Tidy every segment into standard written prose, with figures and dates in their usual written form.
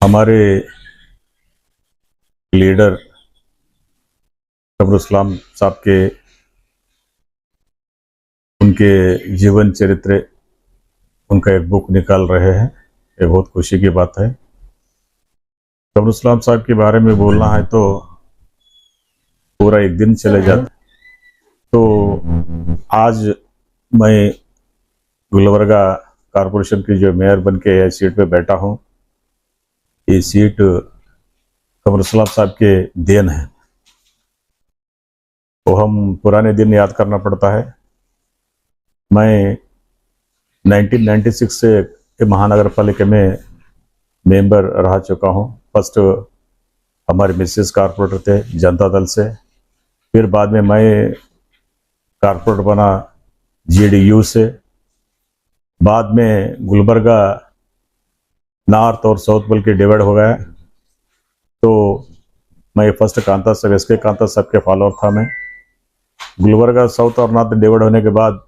हमारे लीडर कमरुल इस्लाम साहब के उनके जीवन चरित्र उनका एक बुक निकाल रहे हैं। ये बहुत खुशी की बात है। कमरुल इस्लाम साहब के बारे में बोलना है तो पूरा एक दिन चले जाता। तो आज मैं गुलबर्गा कारपोरेशन की जो मेयर बन के सीट पे बैठा हूँ, ये सीट कमरुल इस्लाम साहब के देन है। तो हम पुराने दिन याद करना पड़ता है। मैं 1996 से महानगर पालिका में मेंबर रह चुका हूँ। फर्स्ट हमारे मिसेस कारपोरेटर थे जनता दल से, फिर बाद में मैं कारपोरेटर बना जेडीयू से, बाद में गुलबर्गा नॉर्थ और साउथ बोल के डिवाइड हो गया। तो मैं फर्स्ट कांता साहब एस के कांता साहब के फॉलोअर था। मैं गुलबर्गा साउथ और नॉर्थ डिवाइड होने के बाद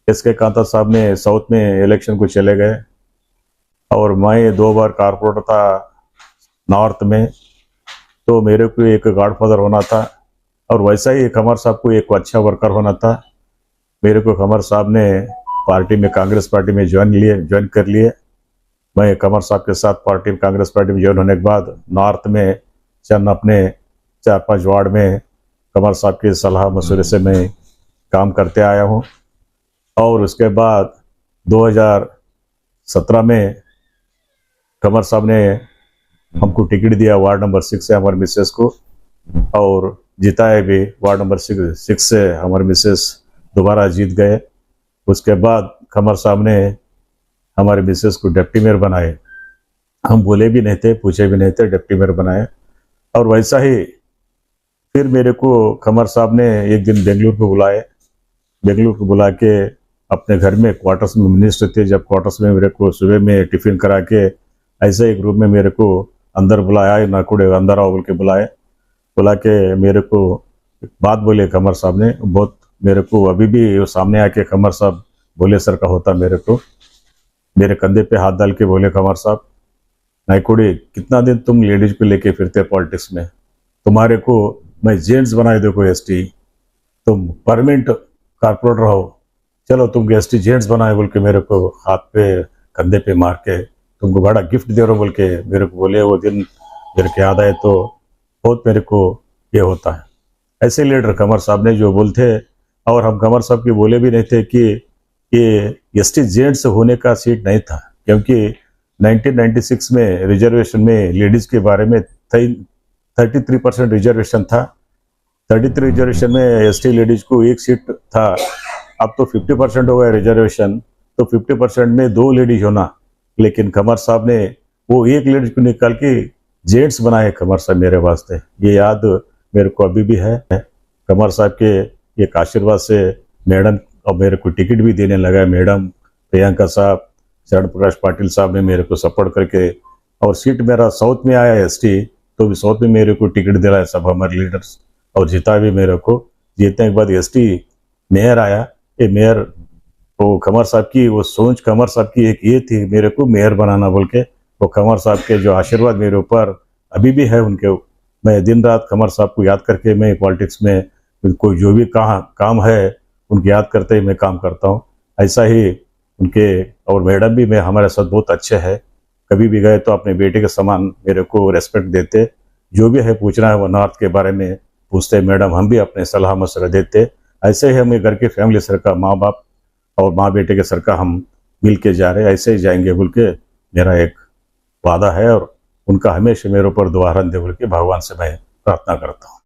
एस के कांता साहब ने साउथ में इलेक्शन को चले गए और मैं 2 बार कारपोरेटर था नॉर्थ में। तो मेरे को एक गॉडफादर होना था और वैसा ही कमर साहब को एक अच्छा वर्कर होना था। मेरे को कमर साहब ने पार्टी में कांग्रेस पार्टी में ज्वाइन कर लिए। मैं कमर साहब के साथ कांग्रेस पार्टी में ज्वाइन होने के बाद नॉर्थ में चंद अपने 4-5 वार्ड में कमर साहब की सलाह मशवरे से मैं काम करते आया हूँ। और उसके बाद 2017 में कमर साहब ने हमको टिकट दिया वार्ड नंबर 6 से हमारे मिसेस को, और जिताए भी। वार्ड नंबर 6 से हमारे मिसेस दोबारा जीत गए। उसके बाद कमर साहब ने हमारे मिसेस को डिप्टी मेयर बनाए। हम बोले भी नहीं थे, पूछे भी नहीं थे, डिप्टी मेयर बनाए। और वैसा ही फिर मेरे को कमर साहब ने एक दिन बेंगलुरु को बुलाए। बेंगलुरु को बुला के अपने घर में क्वार्टर्स में मिनिस्टर थे, जब क्वार्टर्स में मेरे को सुबह में टिफिन करा के ऐसे एक रूम में मेरे को अंदर बुलाया, नाकुड़े अंदर आओ बोल के बुला के मेरे को बात बोले कमर साहब ने। बहुत मेरे को अभी भी वो सामने आके कमर साहब बोले सर का होता, मेरे को मेरे कंधे पे हाथ डाल के बोले कमर साहब, नायकुड़ी कितना दिन तुम लेडीज को लेके फिरते पॉलिटिक्स में, तुम्हारे को मैं जेंट्स बनाए देखो एसटी, तुम परमानेंट कारपोरेटर रहो, चलो तुमको एसटी जेंट्स बनाए बोल के मेरे को हाथ पे कंधे पे मार के तुमको बड़ा गिफ्ट दे रहा हूँ बोल के मेरे को बोले। वो दिन मेरे को याद आए तो बहुत मेरे को ये होता है। ऐसे लीडर कमर साहब ने जो बोलते, और हम कमर साहब की बोले भी नहीं थे कि ये एसटी जेंट्स होने का सीट नहीं था, क्योंकि 1996 में रिजर्वेशन में लेडीज के बारे में 33% रिजर्वेशन था। 33 रिजर्वेशन में एसटी लेडीज को एक सीट था। अब तो 50% हो गया रिजर्वेशन, तो 50% में 2 लेडीज होना। लेकिन कमर साहब ने वो एक लेडीज को निकाल के जेंट्स बनाए कमर साहब मेरे वास्ते। ये याद मेरे को अभी भी है। कमर साहब के एक आशीर्वाद से मैडम और मेरे को टिकट भी देने लगा। मैडम प्रियंका साहब, शरण प्रकाश पाटिल साहब ने मेरे को सपोर्ट करके, और सीट मेरा साउथ में आया एसटी, तो भी साउथ में मेरे को टिकट दिलाया सब हमारे लीडर्स, और जीता भी मेरे को। जीतने के बाद एसटी मेयर आया। ये मेयर वो कमर साहब की वो सोच, कमर साहब की एक ये थी मेरे को मेयर बनाना बोल के। वो कमर साहब के जो आशीर्वाद मेरे ऊपर अभी भी है उनके, मैं दिन रात कमर साहब को याद करके मैं पॉलिटिक्स में कोई जो भी काम है उनकी याद करते ही मैं काम करता हूँ। ऐसा ही उनके और मैडम भी मैं हमारे साथ बहुत अच्छे हैं। कभी भी गए तो अपने बेटे के समान मेरे को रेस्पेक्ट देते। जो भी है पूछना है वो नॉर्थ के बारे में पूछते, मैडम हम भी अपने सलाह मशवरा देते। ऐसे ही हमें घर के फैमिली सर का, माँ बाप और माँ बेटे के सर का हम मिल के जा रहे, ऐसे ही जाएंगे बोल के मेरा एक वादा है। और उनका हमेशा मेरे ऊपर दुआ रंदे बोल के भगवान से मैं प्रार्थना करता हूँ।